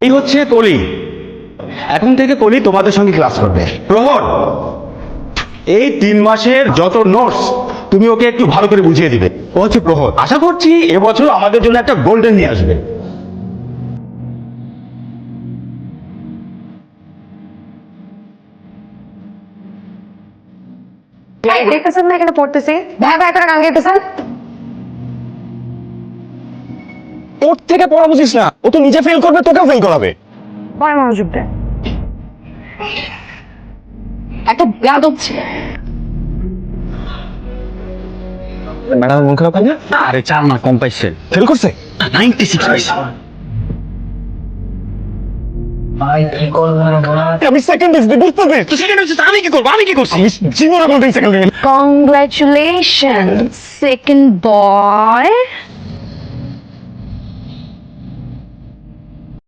এই হচ্ছে কলি। এখন থেকে কলি তোমাদের সঙ্গে ক্লাস করবে। প্রহর, এই 3 মাসের যত নোটস তুমি ওকে একটু ভালো করে বুঝিয়ে দিবে। ও হচ্ছে প্রহর। আশা করছি এবছর আমাদের জন্য একটা গোল্ডেন নিয়ে আসবে। দেখতেছেন না এখানে পড়তেছি, ভাই করে গান গাইতেছেন। ওর থেকে পড়া বুঝিস না, ও তো নিজে ফেল করবে, তোকেও ফেল করাবে। বড় মনোযোগ দেয়, একটা গাদব ছিল। ম্যাডাম মন খারাপ হয় না? আরে 4 না কম পাইছে, ফেল করছে 96 পাইছে। আমি সেকেন্ড এসে বুঝতে পেরেছি। তো সেকেন্ড হচ্ছে আমি কি করবো? আমি কি করছি? আমি জীবনে কোনদিন সেকেন্ড Congratulations, second boy.